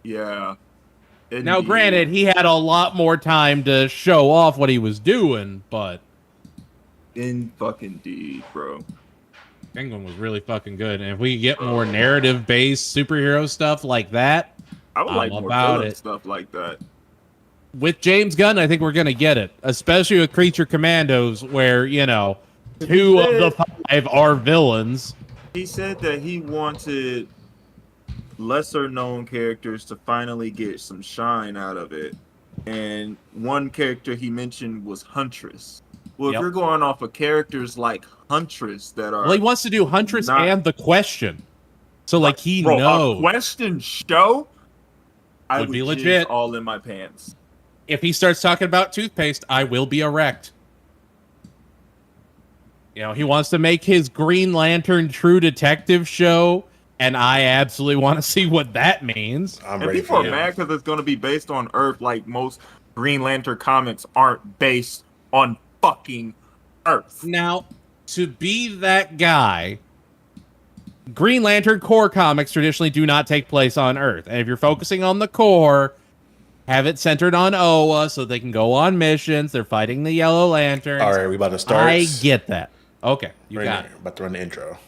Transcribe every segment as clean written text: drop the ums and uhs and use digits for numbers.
Yeah. Now, Indeed. granted, he had a lot more time to show off what he was doing, but In fucking deed, bro. Penguin was really fucking good. And if we get more narrative-based superhero stuff like that, I would I'm like more about villain it. stuff like that. With James Gunn, I think we're gonna get it, especially with Creature Commandos, where two of the 5 are villains. He said that he wanted lesser known characters to finally get some shine out of it. And one character he mentioned was Huntress. Well, if Yep. you're going off of characters like Huntress that are Well, he wants to do Huntress and the Question, so like he knows. A question show, I would be jizz legit. all in my pants. If he starts talking about toothpaste, I will be erect. He wants to make his Green Lantern True Detective show, and I absolutely want to see what that means. And people are mad because it's going to be based on Earth, like most Green Lantern comics aren't based on fucking Earth. Now, to be that guy, Green Lantern core comics traditionally do not take place on Earth. And if you're focusing on the core, have it centered on Oa so they can go on missions. They're fighting the Yellow Lanterns. All right, we about to start. I get that. Okay, you got it. About to run the intro.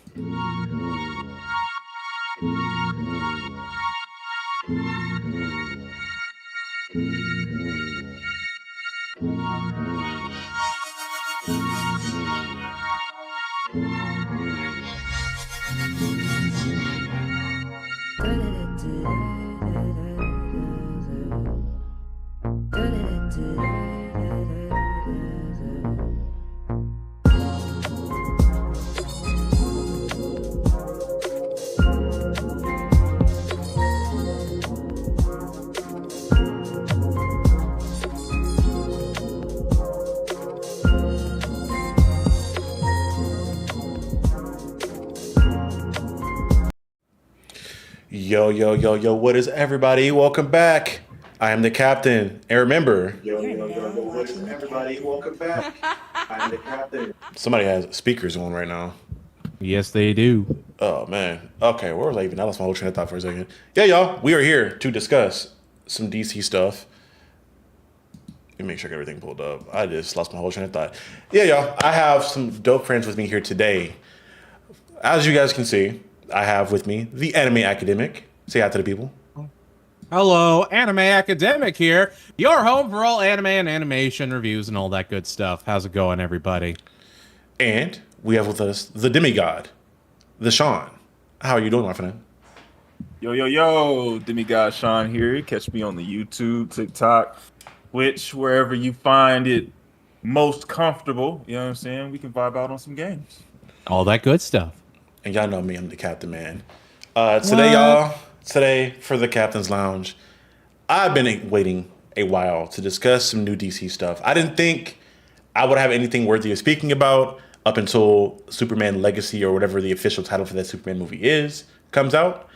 Yo, what is everybody? Welcome back. I am the captain. And remember, what is everybody? Welcome back. I am the captain. Somebody has speakers on right now. Yes, they do. Oh, man. Okay, where was I even? I lost my whole train of thought for a second. Yeah, y'all, we are here to discuss some DC stuff. Let me make sure I got everything pulled up. I just lost my whole train of thought. Yeah, y'all, I have some dope friends with me here today. As you guys can see, I have with me the anime academic. Say hi to the people. Hello, Anime Academic here, your home for all anime and animation reviews and all that good stuff. How's it going, everybody? And we have with us the demigod, the Sean. How are you doing, my friend? Yo, demigod Sean here. Catch me on the YouTube, TikTok, Twitch, wherever you find it most comfortable. You know what I'm saying? We can vibe out on some games. All that good stuff. And y'all know me, I'm the captain, man. Today for the Captain's Lounge, I've been waiting a while to discuss some new DC stuff. I didn't think I would have anything worthy of speaking about up until Superman Legacy, or whatever the official title for that Superman movie is, comes out.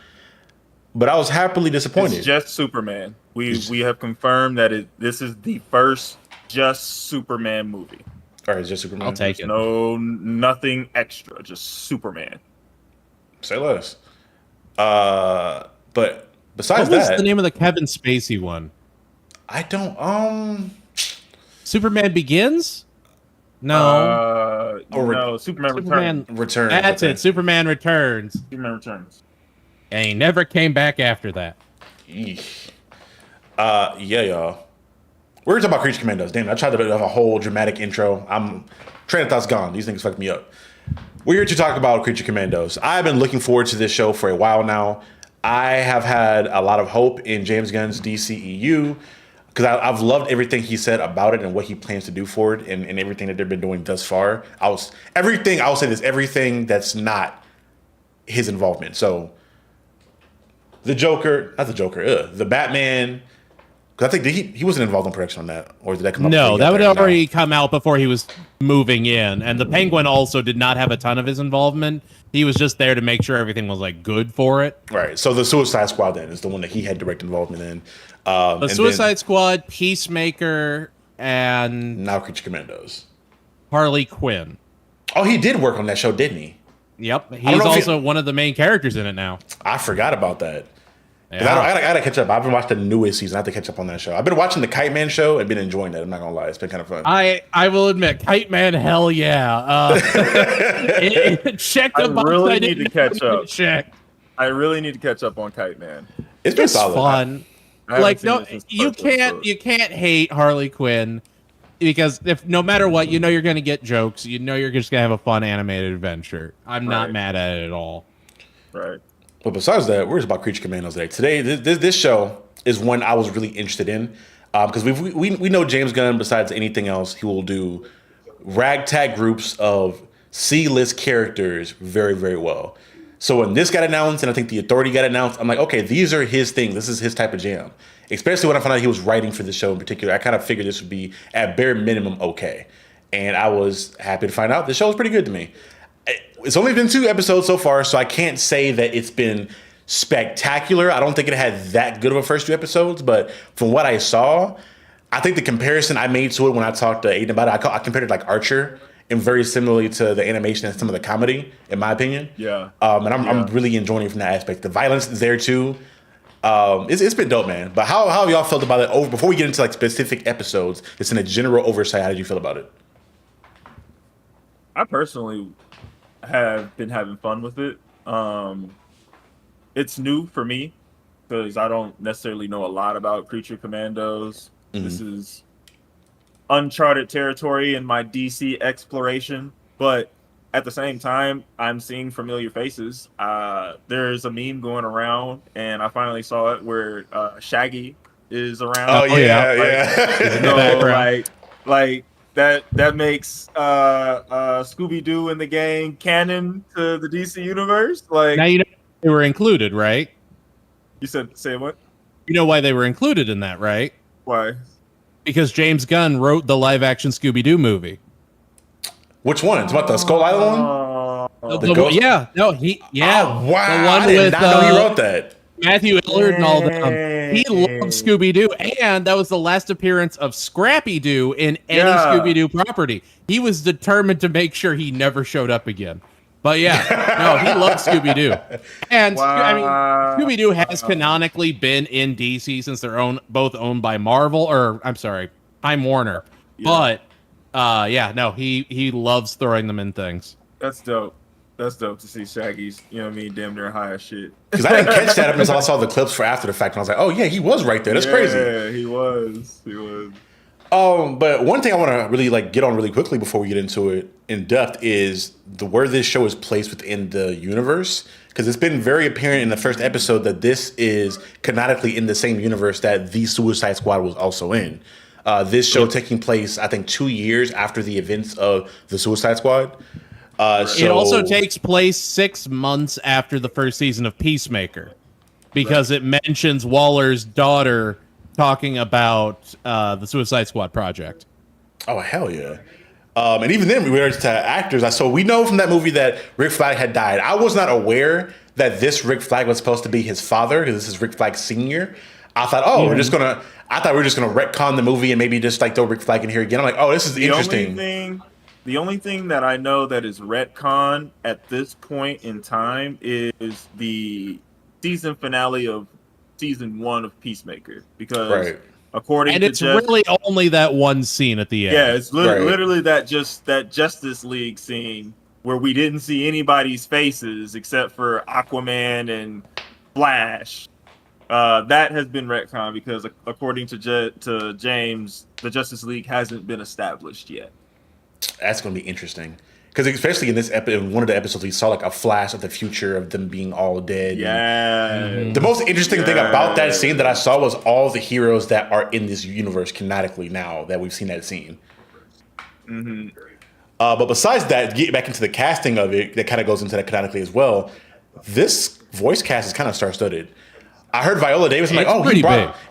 But I was happily disappointed. It's just Superman. We have confirmed that this is the first just Superman movie. All right, it's just Superman. I'll take it. No, nothing extra. Just Superman. Say less. But besides what was that, the name of the Kevin Spacey one? I don't. Superman Begins? No. No, Superman Returns. That's it. Superman Returns. Superman Returns. And he never came back after that. Eesh. Yeah, y'all. We're talking about Creature Commandos. Damn, I tried to have a whole dramatic intro. Train of thought's gone. These things fucked me up. We're here to talk about Creature Commandos. I've been looking forward to this show for a while now. I have had a lot of hope in James Gunn's DCEU because I've loved everything he said about it and what he plans to do for it, and everything that they've been doing thus far. I'll say this, everything that's not his involvement. So the Batman. Because I think he wasn't involved in production on that, or did that come up? No, that would already come out before he was moving in, and the Penguin also did not have a ton of his involvement. He was just there to make sure everything was like good for it. Right. So the Suicide Squad then is the one that he had direct involvement in. The Suicide Squad, Peacemaker, and now Creature Commandos. Harley Quinn. Oh, he did work on that show, didn't he? Yep, he's also one of the main characters in it now. I forgot about that. 'Cause I gotta catch up. I haven't watched the newest season. I have to catch up on that show. I've been watching the Kite Man show and been enjoying that. I'm not gonna lie, it's been kind of fun. I will admit, Kite Man, hell yeah. Check the box. really need to catch up. Check. I really need to catch up on Kite Man. It's been It's solid. fun. I haven't Like seen no, it since the you first episode. can't hate Harley Quinn because if no matter what, you know you're gonna get jokes. You know you're just gonna have a fun animated adventure. I'm not Right. mad at it at all. Right. But besides that, we're just about Creature Commandos today. Today, this show is one I was really interested in because we know James Gunn. Besides anything else, he will do ragtag groups of C-list characters very, very well. So when this got announced, and I think the Authority got announced, I'm like, okay, these are his things. This is his type of jam. Especially when I found out he was writing for the show in particular, I kind of figured this would be at bare minimum okay. And I was happy to find out the show was pretty good to me. It's only been 2 episodes so far, so I can't say that it's been spectacular. I don't think it had that good of a first 2 episodes, but from what I saw, I think the comparison I made to it when I talked to Aiden about it, I compared it like Archer, and very similarly to the animation and some of the comedy, in my opinion. Yeah. And I'm really enjoying it from that aspect. The violence is there too. It's been dope, man. But how have y'all felt about it? Before we get into like specific episodes, it's in a general oversight. How did you feel about it? I personally have been having fun with it. It's new for me because I don't necessarily know a lot about Creature Commandos. This is uncharted territory in my DC exploration, but at the same time, I'm seeing familiar faces. There's a meme going around, and I finally saw it where Shaggy is around. Oh yeah, Like, you know, like that makes Scooby-Doo and the gang canon to the DC universe. Like, Now you know they were included, right? you said, say what? You know why they were included in that, right? Why? Because James Gunn wrote the live-action Scooby-Doo movie. Which one? It's about the Skull Island one? The ghost? Yeah, no, Oh, wow. the one I did with not know he wrote that. Matthew Illard and all them. He loved Scooby-Doo, and that was the last appearance of Scrappy-Doo in any Scooby-Doo property. He was determined to make sure he never showed up again. But yeah, no, he loved Scooby-Doo. And I mean, Scooby-Doo has canonically been in DC since they're both owned by Marvel, or I'm sorry, Time Warner. Yeah. But he loves throwing them in things. That's dope. That's dope to see Shaggy's, you know what I mean, damn near high as shit. Because I didn't catch that up until I saw the clips for after the fact, and I was like, oh yeah, he was right there. That's crazy. Yeah, he was. He was. But one thing I want to really get on really quickly before we get into it in depth is where this show is placed within the universe. Because it's been very apparent in the first episode that this is canonically in the same universe that the Suicide Squad was also in. This show taking place, I think, 2 years after the events of the Suicide Squad. It also takes place 6 months after the first season of Peacemaker, because it mentions Waller's daughter talking about the Suicide Squad project. Oh, hell yeah. And even then, we were to actors. So we know from that movie that Rick Flag had died. I was not aware that this Rick Flag was supposed to be his father, because this is Rick Flag Sr. I thought, we were just gonna retcon the movie and maybe just throw Rick Flag in here again. I'm like, oh, this is interesting. The only thing that I know that is retcon at this point in time is the season finale of season 1 of Peacemaker, because according to really only that one scene at the end. Yeah, it's literally that Justice League scene where we didn't see anybody's faces except for Aquaman and Flash. That has been retcon because according to James, the Justice League hasn't been established yet. That's going to be interesting. Because especially in in one of the episodes, we saw a flash of the future of them being all dead. Yeah. The most interesting thing about that scene that I saw was all the heroes that are in this universe canonically now that we've seen that scene. Mm-hmm. But besides that, get back into the casting of it, that kind of goes into that canonically as well. This voice cast is kind of star-studded. I heard Viola Davis. I'm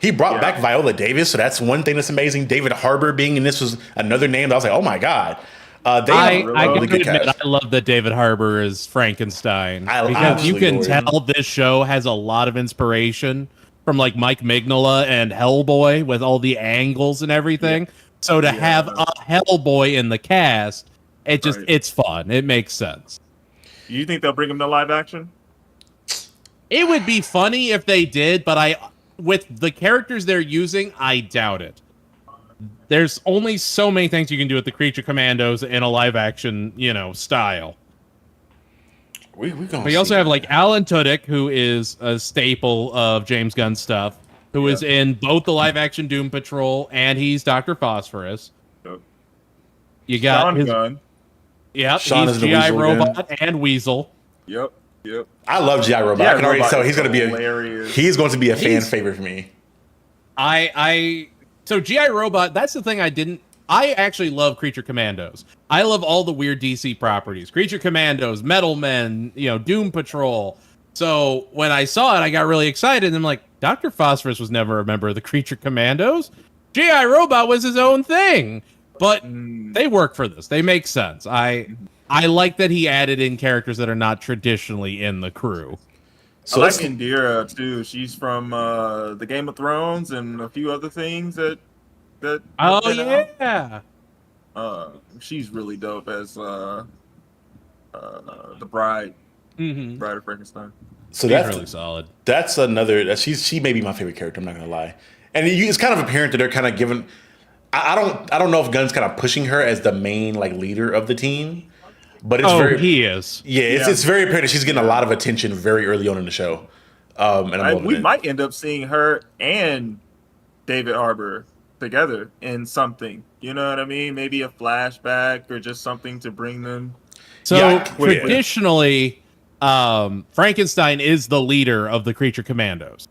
he brought back Viola Davis, so that's one thing that's amazing. David Harbour being in this was another name that I was like, oh my god. I love that David Harbour is Frankenstein, because you can tell this show has a lot of inspiration from Mike Mignola and Hellboy with all the angles and everything. So to have a Hellboy in the cast, it's fun. It makes sense. You think they'll bring him to live action? It would be funny if they did, but with the characters they're using, I doubt it. There's only so many things you can do with the Creature Commandos in a live action, style. But you also have like Alan Tudyk, who is a staple of James Gunn stuff, who is in both the live action Doom Patrol and he's Dr. Phosphorus. Yep. You got Sean Gunn. Yep, Sean he's is the G.I. Weasel Robot again. And Weasel. Yep. I love G.I. Robot. I can already tell he's going to be a fan favorite for me. So G.I. Robot, that's the thing I actually love Creature Commandos. I love all the weird DC properties. Creature Commandos, Metal Men, Doom Patrol. So when I saw it, I got really excited. And I'm like, Dr. Phosphorus was never a member of the Creature Commandos. G.I. Robot was his own thing. But they work for this. They make sense. I like that he added in characters that are not traditionally in the crew. So I like Indira too. She's from the Game of Thrones and a few other things that. Oh yeah. She's really dope as the bride. Mm-hmm. Bride of Frankenstein. So that's really solid. That's another. She may be my favorite character. I'm not gonna lie. And it's kind of apparent that they're kind of giving. I don't know if Gunn's kind of pushing her as the main leader of the team. But it's he is. Yeah, it's very apparent that she's getting a lot of attention very early on in the show. And we might end up seeing her and David Harbour together in something. You know what I mean? Maybe a flashback or just something to bring them. So traditionally, Frankenstein is the leader of the Creature Commandos.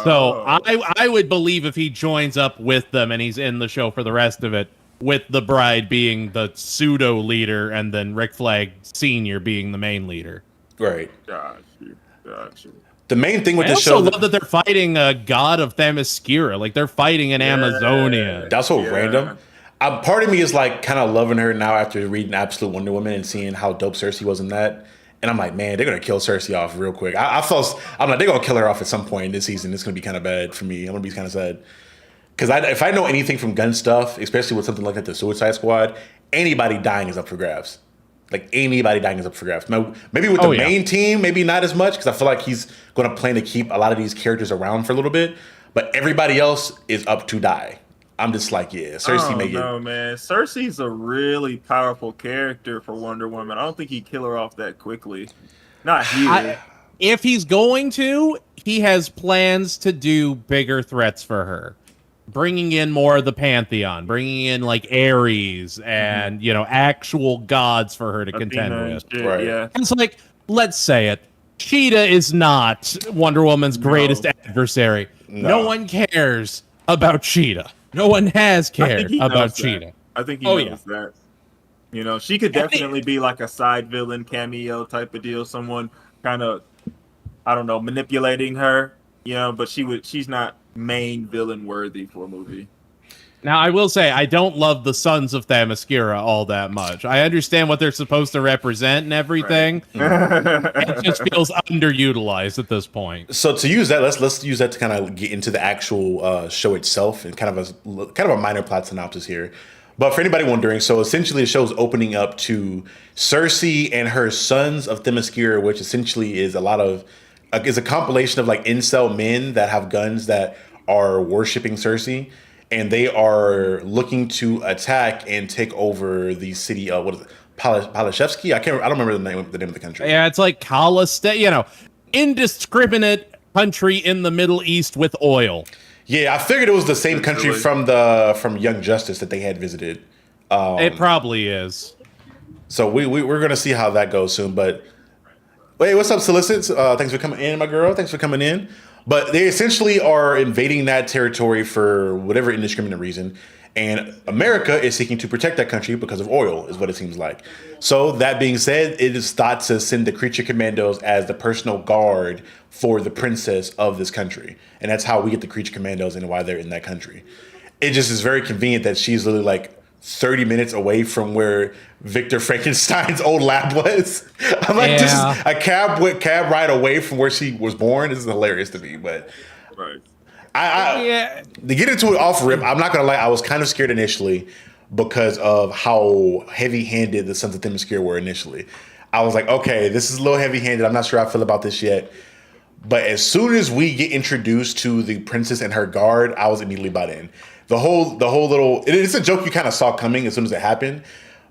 So I would believe if he joins up with them and he's in the show for the rest of it, with the bride being the pseudo leader and then Rick Flag Sr. being the main leader. Right. Gotcha. The main thing with the show. I also love that they're fighting a god of Themyscira. Like they're fighting an Amazonia. That's so random. Part of me is kind of loving her now after reading Absolute Wonder Woman and seeing how dope Cersei was in that. And I'm like, man, they're going to kill Cersei off real quick. I'm like, they're going to kill her off at some point in this season. It's going to be kind of bad for me. I'm going to be kind of sad. Because if I know anything from Gun stuff, especially with something like that, the Suicide Squad, anybody dying is up for grabs. Anybody dying is up for grabs. Maybe with the main team, maybe not as much, because I feel like he's going to plan to keep a lot of these characters around for a little bit. But everybody else is up to die. I'm just like, Cersei may get... No, man. Cersei's a really powerful character for Wonder Woman. I don't think he'd kill her off that quickly. Not here. If he's going to, he has plans to do bigger threats for her. Bringing in more of the Pantheon, bringing in Ares and, actual gods for her to contend with. Right. Yeah. It's let's say it. Cheetah is not Wonder Woman's greatest adversary. No one cares about Cheetah. No one has cared about Cheetah. I think he knows that. She could definitely be a side villain cameo type of deal. Someone kind of, I don't know, manipulating her, but she's not main villain worthy for a movie. Now, I will say, I don't love the Sons of Themyscira all that much. I understand what they're supposed to represent and everything. Right. It just feels underutilized at this point. So to use that, let's use that to kind of get into the actual show itself and kind of a minor plot synopsis here. But for anybody wondering, so essentially the show's opening up to Cersei and her Sons of Themyscira, which essentially is is a compilation of incel men that have guns that are worshiping Cersei, and they are looking to attack and take over the city of Palashevsky. I don't remember the name of the country. Yeah, it's indiscriminate country in the Middle East with oil. Yeah, I figured it was the same country from Young Justice that they had visited. It probably is. So we're gonna see how that goes soon. But wait, what's up, Solicits? Thanks for coming in, my girl. Thanks for coming in. But they essentially are invading that territory for whatever indiscriminate reason. And America is seeking to protect that country because of oil, is what it seems like. So that being said, it is thought to send the Creature Commandos as the personal guard for the princess of this country. And that's how we get the Creature Commandos and why they're in that country. It just is very convenient that she's literally 30 minutes away from where Victor Frankenstein's old lab was. I'm just a cab ride away from where she was born. This is hilarious to me, but right. To get into it off rip, I'm not gonna lie, I was kind of scared initially because of how heavy-handed the Sons of Themyscira were initially. I was like, okay, this is a little heavy-handed. I'm not sure how I feel about this yet. But as soon as we get introduced to the princess and her guard, I was immediately bought in. The whole little, it's a joke you kind of saw coming as soon as it happened.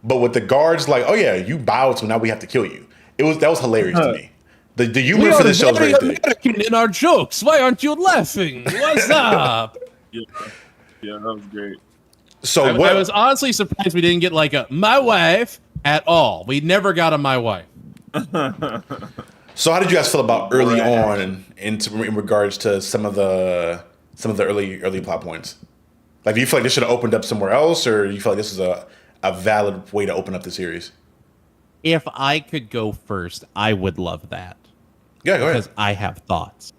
But with the guards, like, oh yeah, you bowed, so now we have to kill you. That was hilarious to me. The humor for the show is very thick. American in our jokes. Why aren't you laughing? What's up? Yeah, that was great. So I was honestly surprised we didn't get like a my wife at all. We never got a my wife. So how did you guys feel about early on in regards to some of the early plot points? Like, do you feel like this should have opened up somewhere else, or do you feel like this is a valid way to open up the series? If I could go first, I would love that. Yeah, go ahead. Because I have thoughts.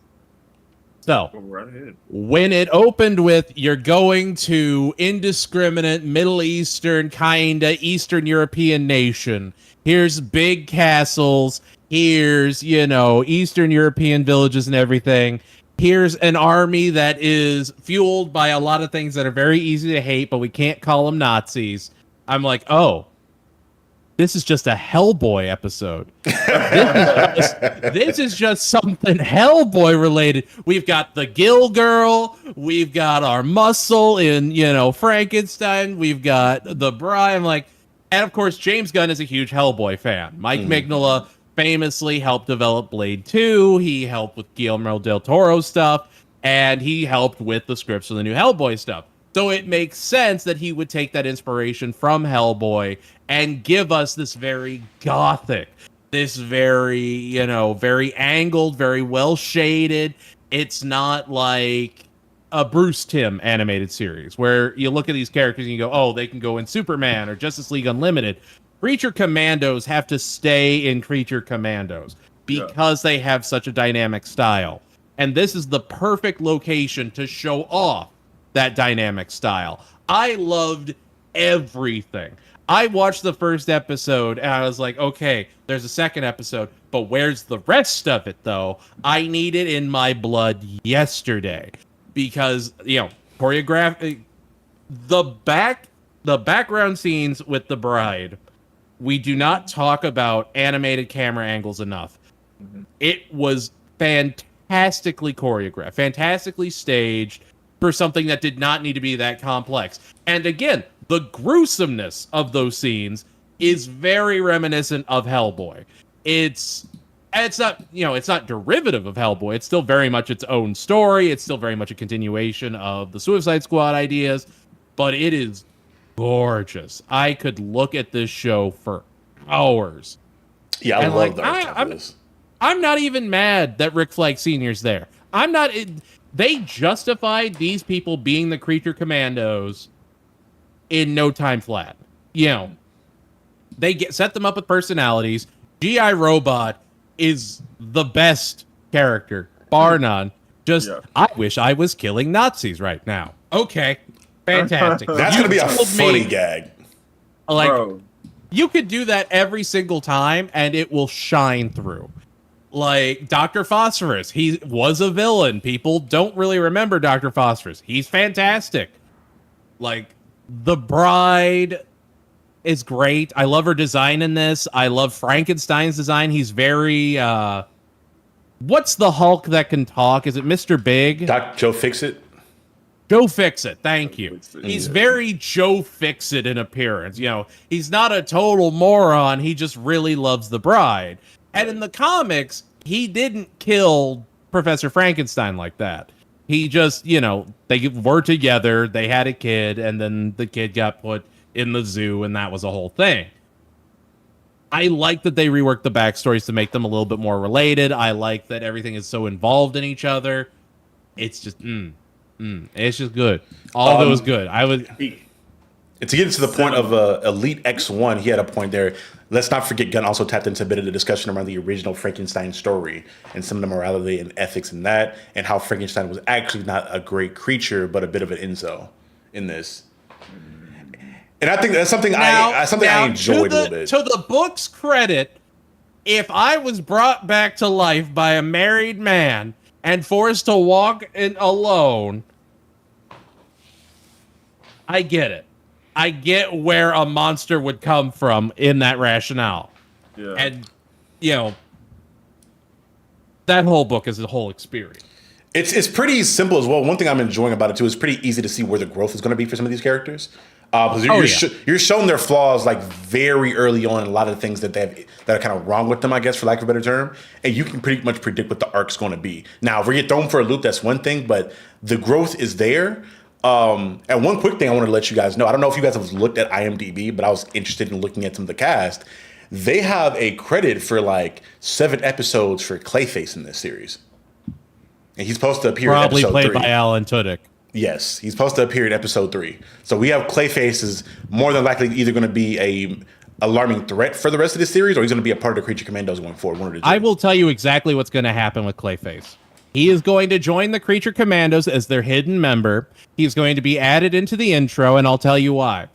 So, Go right ahead. when it opened with you're going to indiscriminate Middle Eastern, kinda Eastern European nation, here's big castles, here's, Eastern European villages and everything, here's an army that is fueled by a lot of things that are very easy to hate, but we can't call them Nazis. I'm like, oh, this is just a Hellboy episode. This is just something Hellboy related. We've got the Gill Girl. We've got our muscle in, Frankenstein. We've got the Bride. I'm like, and of course, James Gunn is a huge Hellboy fan. Mike Mignola famously helped develop Blade 2. He helped with Guillermo del Toro stuff, and he helped with the scripts for the new Hellboy stuff. So it makes sense that he would take that inspiration from Hellboy and give us this very gothic, this very, very angled, very well shaded. It's not like a Bruce Timm animated series where you look at these characters and you go, oh, they can go in Superman or Justice League Unlimited. Creature Commandos have to stay in Creature Commandos because they have such a dynamic style. And this is the perfect location to show off that dynamic style. I loved everything. I watched the first episode and I was like, okay, there's a second episode, but where's the rest of it though? I need it in my blood yesterday because, choreography, the background scenes with the Bride, we do not talk about animated camera angles enough. It was fantastically choreographed, fantastically staged, for something that did not need to be that complex. And again, the gruesomeness of those scenes is very reminiscent of Hellboy. It's not, it's not derivative of Hellboy. It's still very much its own story. It's still very much a continuation of the Suicide Squad ideas, but it is gorgeous. I could look at this show for hours. Yeah, I love the art style for this. I'm not even mad that Rick Flag Sr.'s there. I'm not... They justified these people being the Creature Commandos in no time flat. They set them up with personalities. G.I. Robot is the best character, bar none. I wish I was killing Nazis right now. Okay, fantastic. That's going to be a funny gag. Like, bro, you could do that every single time, and it will shine through. Like Dr. Phosphorus, he was a villain. People don't really remember Dr. Phosphorus. He's fantastic. Like, the Bride is great. I love her design in this. I love Frankenstein's design. He's very, what's the Hulk that can talk? Is it Mr. Big? Joe Fixit? Joe Fixit, thank you. He's very Joe Fixit in appearance. He's not a total moron. He just really loves the Bride. And in the comics, he didn't kill Professor Frankenstein like that. He just, they were together, they had a kid, and then the kid got put in the zoo, and that was a whole thing. I like that they reworked the backstories to make them a little bit more related. I like that everything is so involved in each other. It's just, it's just good. All of it was good. To get to the point of Elite X1, he had a point there. Let's not forget Gunn also tapped into a bit of the discussion around the original Frankenstein story and some of the morality and ethics in that, and how Frankenstein was actually not a great creature, but a bit of an incel in this. And I think that's something I enjoyed a little bit. To the book's credit, if I was brought back to life by a married man and forced to walk in alone, I get it. I get where a monster would come from in that rationale. Yeah. And, That whole book is a whole experience. It's pretty simple as well. One thing I'm enjoying about it too is pretty easy to see where the growth is going to be for some of these characters. Because you're shown their flaws like very early on, in a lot of the things that they have that are kind of wrong with them, I guess, for lack of a better term. And you can pretty much predict what the arc's going to be. Now, if we get thrown for a loop, that's one thing, but the growth is there. And one quick thing I wanted to let you guys know, I don't know if you guys have looked at IMDb, but I was interested in looking at some of the cast. They have a credit for like 7 episodes for Clayface in this series. And he's supposed to appear in episode 3. Probably played by Alan Tudyk. Yes, he's supposed to appear in episode 3. So we have Clayface is more than likely either going to be a alarming threat for the rest of the series, or he's going to be a part of the Creature Commandos going forward. One of the two. I will tell you exactly what's going to happen with Clayface. He is going to join the Creature Commandos as their hidden member. He's going to be added into the intro, and I'll tell you why.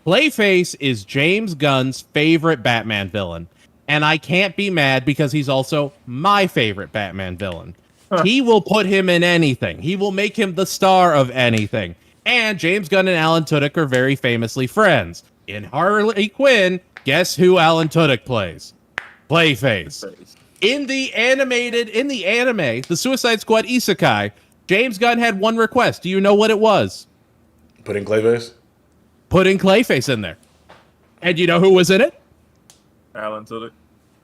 Clayface is James Gunn's favorite Batman villain, and I can't be mad because he's also my favorite Batman villain. He will put him in anything. He will make him the star of anything. And James Gunn and Alan Tudyk are very famously friends. In Harley Quinn, guess who Alan Tudyk plays? Clayface. In the anime, the Suicide Squad Isekai, James Gunn had one request. Do you know what it was? Put in Clayface? Putting Clayface in there. And you know who was in it? Alan Tudyk.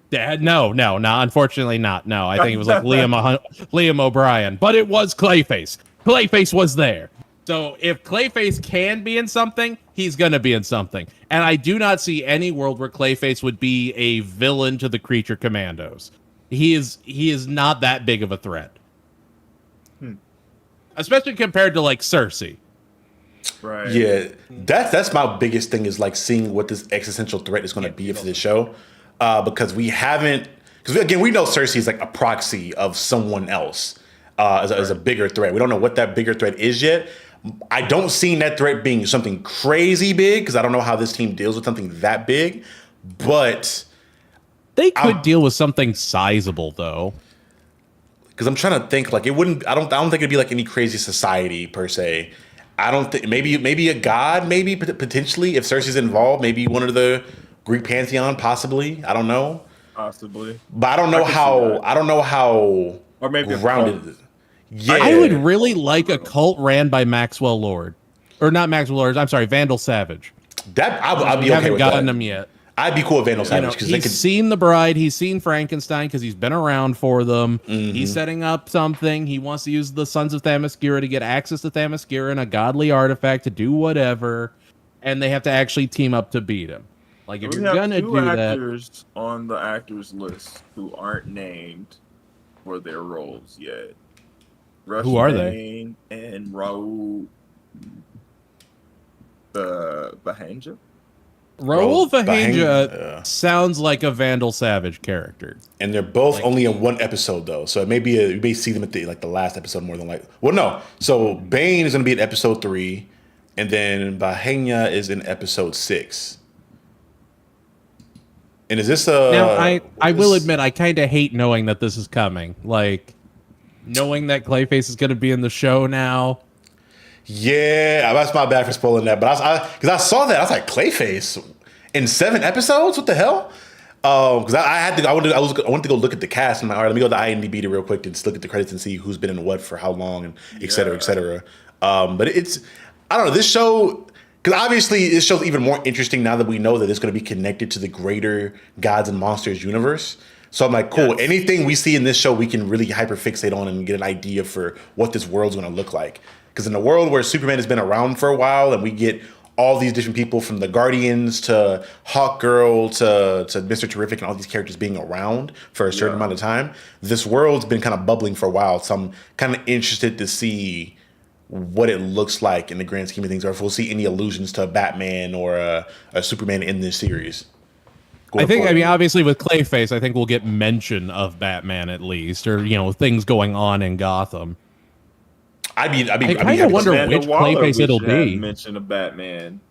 Dad, no, unfortunately not. No, I think it was like Liam O'Brien, but it was Clayface. Clayface was there. So if Clayface can be in something, he's going to be in something. And I do not see any world where Clayface would be a villain to the Creature Commandos. He is not that big of a threat. Especially compared to like Cersei. Right. Yeah, that's my biggest thing is like seeing what this existential threat is going to be for this show. Because we haven't, again, we know Cersei is like a proxy of someone else as a bigger threat. We don't know what that bigger threat is yet. I don't see that threat being something crazy big because I don't know how this team deals with something that big. But they could deal with something sizable though. Because I'm trying to think like it wouldn't. I don't think it'd be like any crazy society per se. I don't think maybe a god maybe potentially if Cersei's involved. Maybe one of the Greek pantheon, possibly. I don't know. Possibly. But I don't know how. Or maybe grounded. Yeah. I would really like a cult ran by Maxwell Lord, or not Maxwell Lord. I'm sorry, Vandal Savage. That I'd be okay with that. We haven't gotten him yet. I'd be cool with Vandal Savage because he's seen The Bride, he's seen Frankenstein because he's been around for them. Mm-hmm. He's setting up something. He wants to use the Sons of Themyscira to get access to Themyscira and a godly artifact to do whatever, and they have to actually team up to beat him. Like if you're gonna do that, actors on the actors list who aren't named for their roles yet. Who are they? And Raul Bahanja. Raul Bahanja sounds like a Vandal Savage character, and they're both only in one episode though. So it may be you may see them at the last episode more than likely. Well, no. So Bane is going to be in episode 3, and then Bahanja is in episode 6. And is this now? I will admit I kind of hate knowing that this is coming. Like knowing that Clayface is going to be in the show now. Yeah, that's my bad for spoiling that. But because I saw that, I was like, Clayface in 7 episodes? What the hell? Because I wanted to go look at the cast. And I'm like, all right, let me go to IMDb real quick and just look at the credits and see who's been in what for how long and et cetera, et cetera. But it's I don't know this show. Because obviously, this show's even more interesting now that we know that it's going to be connected to the greater Gods and Monsters universe. So I'm like, cool. Yes. Anything we see in this show, we can really hyperfixate on and get an idea for what this world's going to look like. Because in a world where Superman has been around for a while and we get all these different people from the Guardians to Hawkgirl to Mr. Terrific and all these characters being around for a certain amount of time, this world's been kind of bubbling for a while. So I'm kind of interested to see what it looks like in the grand scheme of things, or if we'll see any allusions to a Batman or a Superman in this series. I mean, obviously with Clayface, I think we'll get mention of Batman at least, or things going on in Gotham. I kind of wonder which Clayface it'll be. Mention of Batman.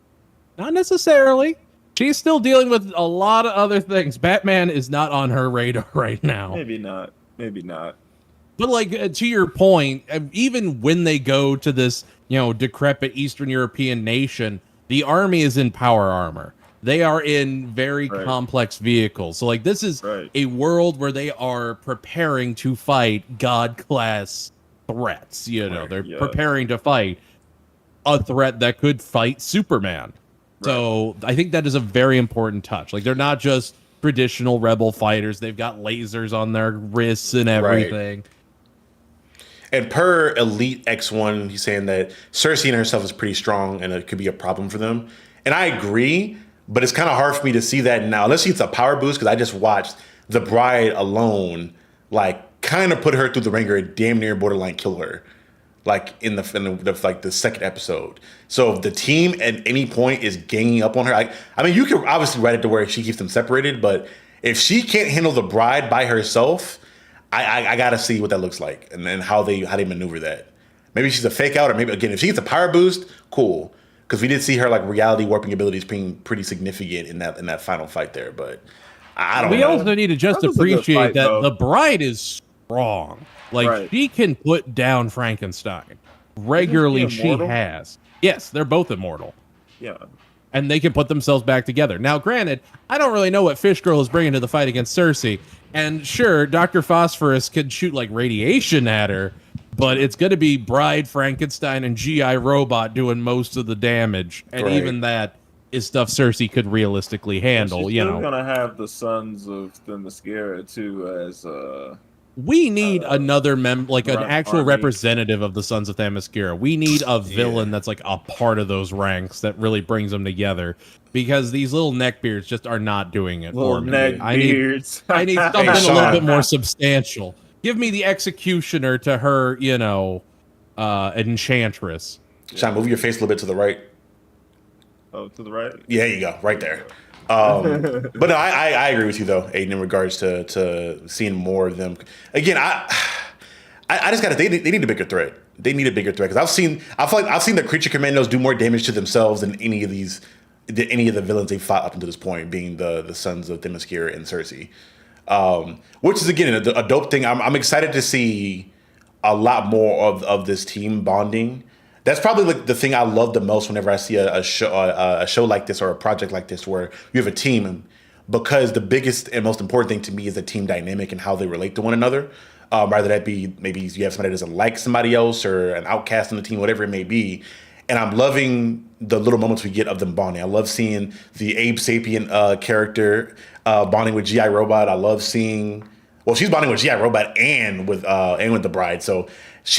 Not necessarily. She's still dealing with a lot of other things. Batman is not on her radar right now. Maybe not. But like to your point, even when they go to this, decrepit Eastern European nation, the army is in power armor. They are in very Right. complex vehicles. So like this is Right. a world where they are preparing to fight god class threats. You know, Right. they're Yeah. preparing to fight a threat that could fight Superman. So I think that is a very important touch. Like they're not just traditional rebel fighters. They've got lasers on their wrists and everything. And per Elite X1, he's saying that Cersei in herself is pretty strong and it could be a problem for them. And I agree, but it's kind of hard for me to see that now, unless it's a power boost, because I just watched The Bride alone, like, kind of put her through the ringer and damn near borderline kill her, like in the second episode. So if the team at any point is ganging up on her, I mean, you could obviously write it to where she keeps them separated, but if she can't handle the Bride by herself, I gotta see what that looks like and how they maneuver that. Maybe she's a fake out, or maybe again, if she gets a power boost, cool. Because we did see her like reality warping abilities being pretty significant in that final fight there. But I don't know. We also need to just That was a good appreciate fight, that though. the Bride is strong. Like Right. she can put down Frankenstein regularly. Isn't she immortal? has. Yes, they're both immortal. Yeah. And they can put themselves back together. Now, granted, I don't really know what Fish Girl is bringing to the fight against Cersei. And sure, Dr. Phosphorus could shoot like radiation at her, but it's going to be Bride, Frankenstein, and G.I. Robot doing most of the damage. And Right. even that is stuff Cersei could realistically handle, She's you still know. gonna have the Sons of Themyscira too as We need another an Right, actual army. representative of the Sons of Themyscira. We need a villain that's like a part of those ranks that really brings them together. Because these little neckbeards just are not doing it little for me. neck beards. I need something Hey, a little Sean. bit more substantial. Give me the executioner to her, enchantress. Sean, move your face a little bit to the right. Oh, to the right. Yeah, there you go, right there. But no, I agree with you though, Aiden, in regards to seeing more of them. Again, I just got to. They need a bigger threat. They need a bigger threat because I feel like I've seen the Creature Commandos do more damage to themselves than any of the villains they fought up until this point, being the Sons of Themyscira and Cersei. Which is again a dope thing. I'm excited to see a lot more of this team bonding. That's probably like the thing I love the most whenever I see a show like this or a project like this where you have a team, because the biggest and most important thing to me is the team dynamic and how they relate to one another. Rather that be maybe you have somebody that doesn't like somebody else or an outcast on the team, whatever it may be. And I'm loving the little moments we get of them bonding. I love seeing the Abe Sapien character bonding with G.I. Robot. I love seeing, well, she's bonding with G.I. Robot and with the Bride. So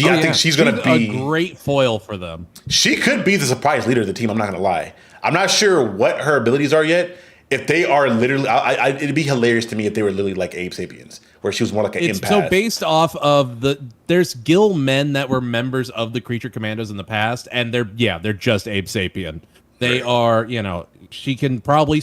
I think she's going to be a great foil for them. She could be the surprise leader of the team. I'm not going to lie. I'm not sure what her abilities are yet. If they are literally, it'd be hilarious to me if they were literally like Abe Sapiens, where she was more like an empath. So based off of there's Gil men that were members of the Creature Commandos in the past, and they're just Abe Sapien. They are, she can probably